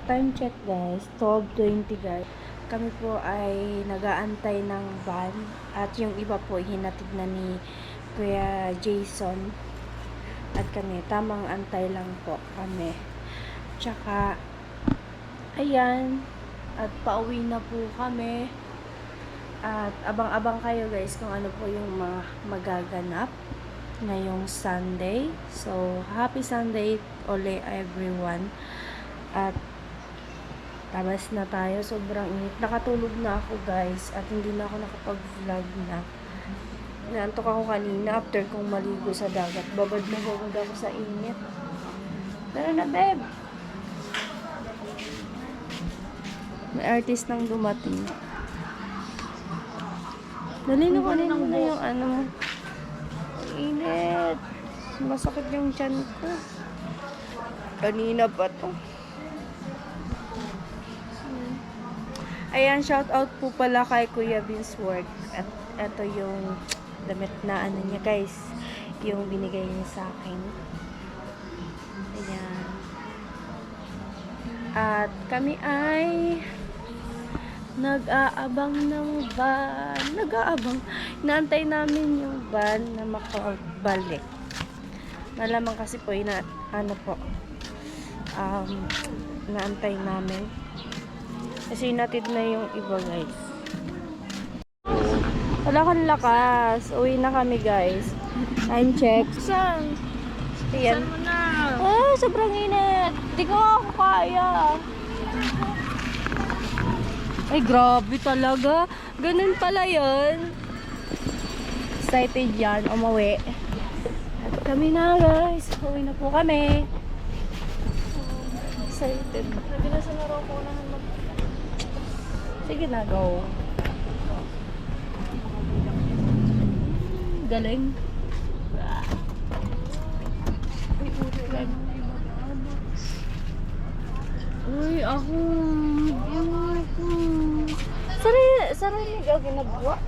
time check guys, 12:20 guys. Kami po ay nag-aantay ng van at yung iba po hinatid na ni Kuya Jason. At kami, tamang antay lang po kami. Tsaka, ayan, at pauwi na po kami. At abang-abang kayo guys kung ano po yung mga magaganap ngayong Sunday. So, happy Sunday uli everyone. At labas na tayo, sobrang init. Nakatulog na ako guys at hindi na ako nakapag-vlog na. Naantok ako kanina after kong maligo sa dagat. Babad na babad ako sa init. Tara na, babe. May artist nang dumating. Dali na kunin mo na yung ano. Init. Masakit yung tiyan ko. Kanina pa to. Ayan, shout out po pala kay Kuya Vince Work. At ito yung damit na ano niya guys. Yung binigay niya sa akin. Ayan. At kami ay nag-aabang ng van. Nag-aabang. Inaantay namin yung van na makabalik. Malamang kasi po, ano po, naantay namin. Kasi natid na yung iba guys. Wala kang lakas. Uwi na kami guys. Time check. Saan? Ayan. Saan mo na? Ah, sobrang init. Di ko ako kaya. Ay, grabe talaga. Ganun pala yun. Excited yan. Umuwi. At kami na guys. Uwi na po kami. Excited. Sabi na sa laro ko na sige na, go. Galing. Uy, ako. Sarili ka ginagawa.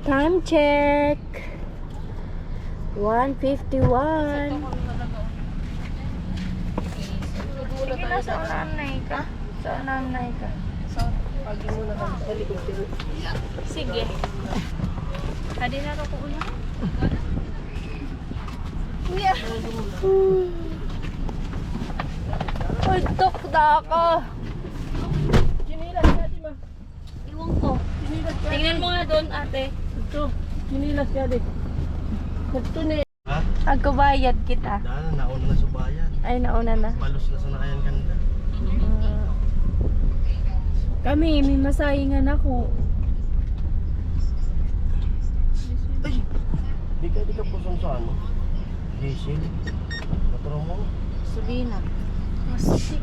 Time check. 1:51. Sige na, sa unanay ka. Sa unanay ka. Pagi mo na kami sa likod. Sige. Kadi na ito ko una. Yeah. Pagtok na ako. Ginilas ka, di ba? Iwan ko. Tingnan mo nga doon, ate. Ito, ginilas ka, di. Ito na. Ha? Agkabayad kita. Dahil nauna na sa bayan. Ay, nauna na. Palos na sa nakayan kanila. Kami, may masahingan ako. Ay! Di ka pusong sa ano? Diesel. Patro mo. Sulina. Masik.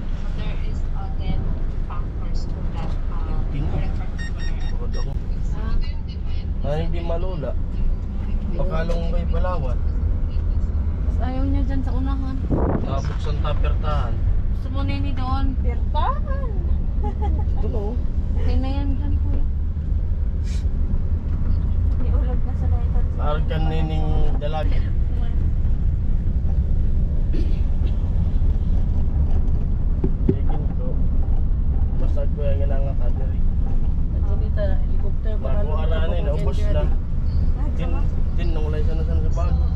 Bakit ako? Ay, hindi malula. Pakalong kay Palawan. Ayaw niya dyan sa unahan. Tapos ang tapertahan. Gusto mo nini doon? Pertahan! Ito no. Okay na yan dyan, kuya. May ulag na sa lahat. Arkan nining dalagi. Tigin ko. Basta ko yung inangakan na rin. Ganito, helicopter. Bago aranin, naubos na. Din nung ulay sana sa bago.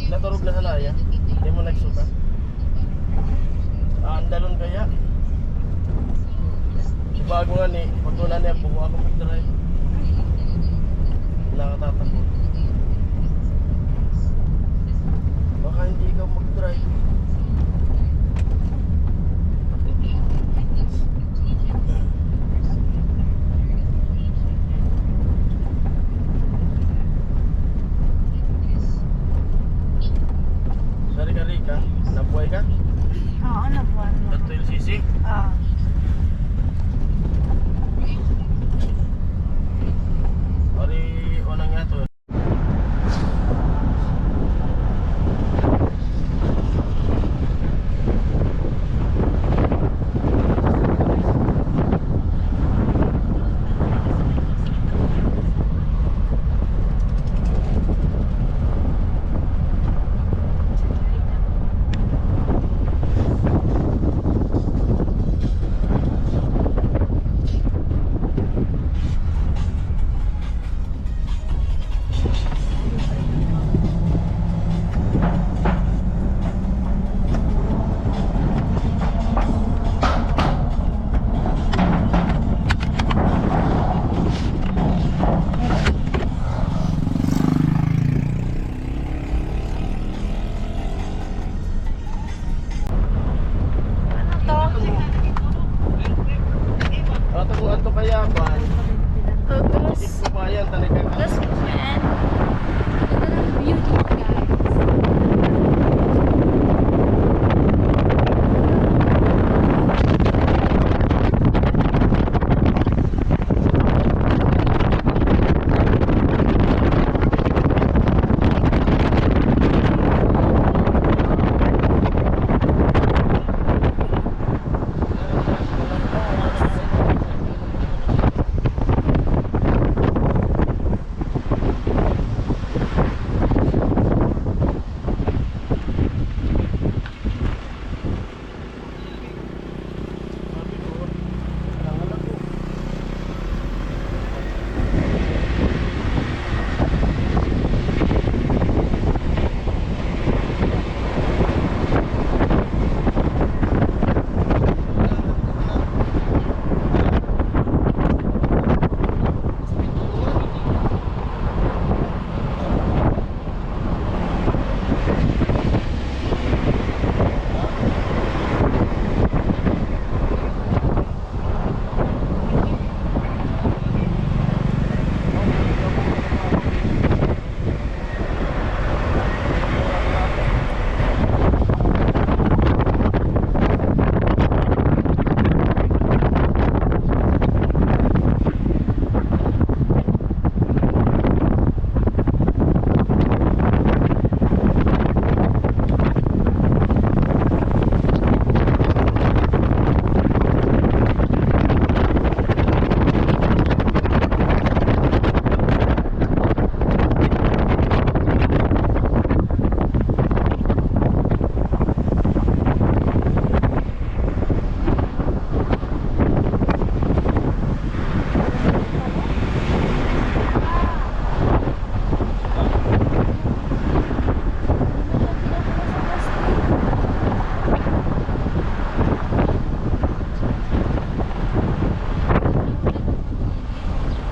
Naturog na sa laya. Hindi mo nagsuka. Andalon kaya. Si bago nga ni, patunan niya, buko ako mag-drive. Nakatatakot. Baka hindi ikaw mag-drive. Sari-kari ka? Nabuhay ka? Oo, nabuwan mo. Dato yung sisi? Oo. Ori, unang nga to. ato kayaban, Tapos, isip ko pa yan, talagang tapos, man, ito ng view dito, guys.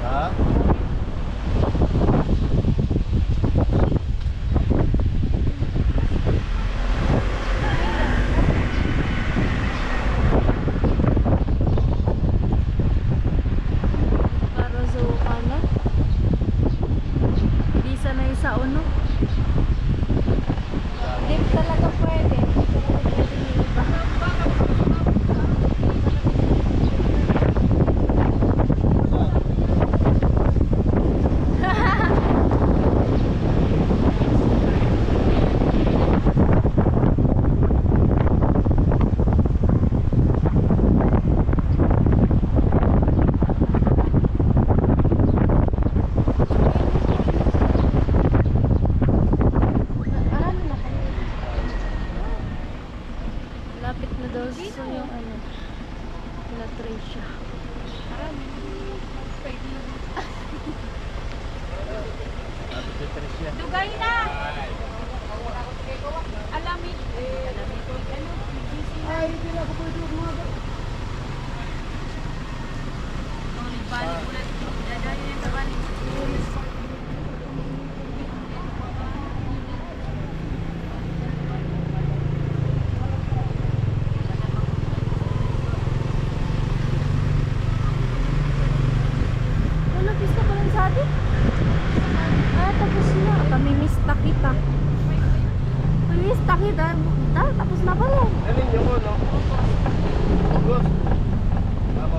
ha? Para sa ukala. Di sanay sa uno. Di talaga pwede. Di talaga pwede yung iba. Ano na kayo? Lapit na daw sa yung ano. La Tricia. Ate Patricia. Dugay na! Alamit. Ay, hindi na ako pwede umaga. Wala, pista pa lang sa atin. Ah, tapos na. Pamimista kita. Pamimista kita. Ah, tapos na pala. Alin yung ano? August. Tama.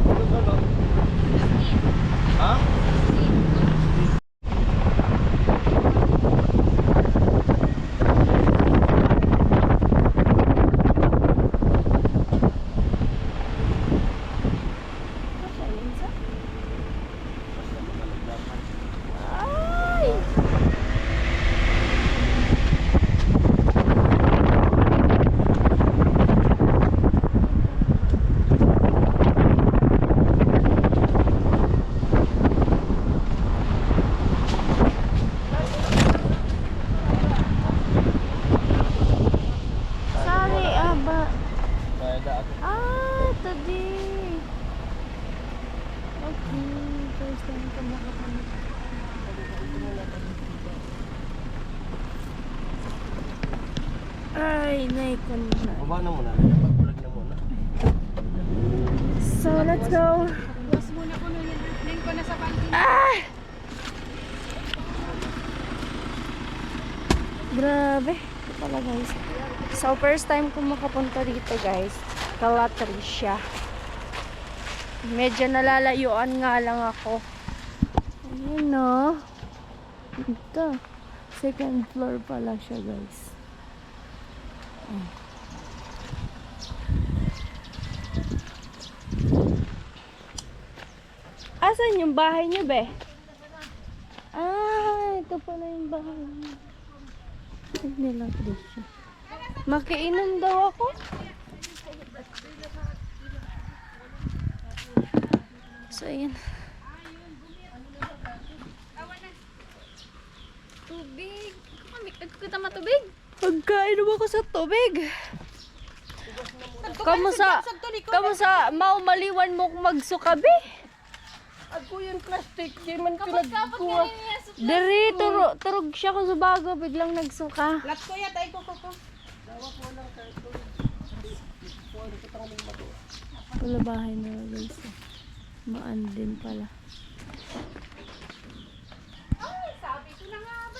August ano? Ha? Ay! Sorry, aba. Kaya dati. Ah, today. Okay, first time ka makakamit. Ay, naikon na. Baba na muna. Dapat vlog na muna. So, let's go. Bukas muna ko nung ko na sa kantin. Ah! Grabe. Ito pala guys. So, first time ko makapunta dito guys. Calatricious. Medyo nalalayuan nga lang ako. Ayun no. Ito. Second floor pala siya guys. Asan yung bahay niyo, be? Ah, ito pala yung bahay niyo. Nilang Trisha. Makiinom daw ako. So, ayan. Tubig. Kita matubig. Pagkainom ako sa tubig. Kamusta maumaliwan mo kung magsukabi? Ako yung plastic. Di man ko nagkuha. Diri, turog siya ko sa bago. Biglang nagsuka. Lat ko yata. Ay ko. Wala bahay na guys. Maan din pala. Ay, sabi ko na nga ba?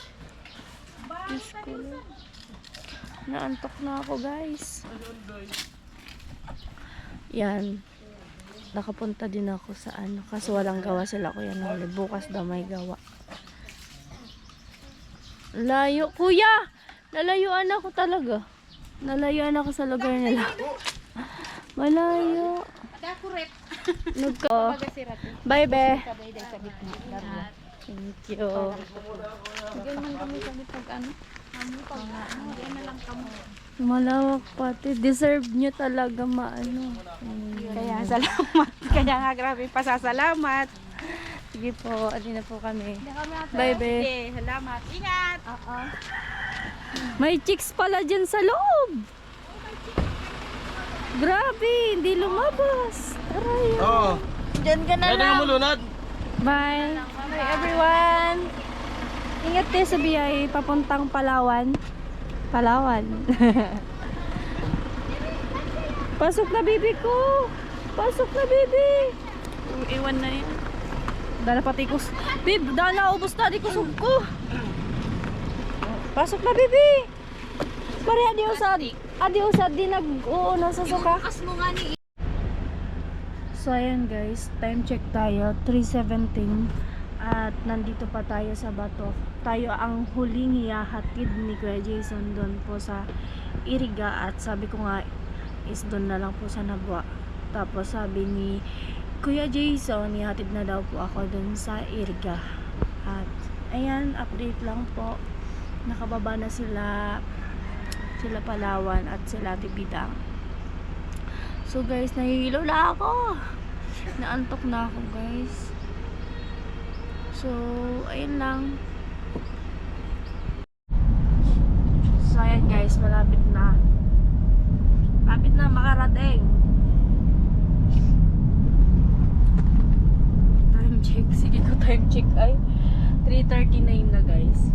Diyos ko. Naantok na ako guys. Yan. Nakapunta din ako sa ano. Kaso walang gawa sila kuya Noli. Bukas daw may gawa. Layo. Kuya! Nalayuan ako talaga. Nalayuan ako sa lugar nila. Malayo. Ada ko rep. Nagko. Pagasirat. Bye be. Sabay dahil sa bitna. Thank you. Diyan man kami sa bitag ano. Ano pag diyan na lang kamo. Malawak pati. Deserve nyo talaga maano. Kaya salamat. Kaya nga grabe pasasalamat. Sige po. Adi na po kami. Bye be. Sige, salamat. Ingat. May chicks pala dyan sa loob. Grabe, hindi lumabas. Aray. Oo. Diyan ka na Kaya lang. mo lunad. Bye. Bye everyone. Ingat tayo sa biyay papuntang Palawan. Palawan. Pasok na bibi ko. Pasok na bibi. Iwan na yan. Dala pati ko. Bib, dala ubos na di kusog ko. Pasok na bibi. Pare adiosad di nag-uuna sa suka. As mo nga ni. So ayan guys, time check tayo 3:17 at nandito pa tayo sa Bato. Tayo ang huling ihahatid ni Kuya Jason doon po sa Iriga at sabi ko nga is doon na lang po sa Nabwa. Tapos sabi ni Kuya Jason, ihatid na daw po ako doon sa Iriga. At ayan, update lang po. Nakababa na sila Palawan at sila Tibidang. So guys, nahihilo na ako. Naantok na ako guys. So, ayun lang. So ayan guys, malapit na. Malapit na makarating. Time check. Sige ko time check ay 3:39 na guys.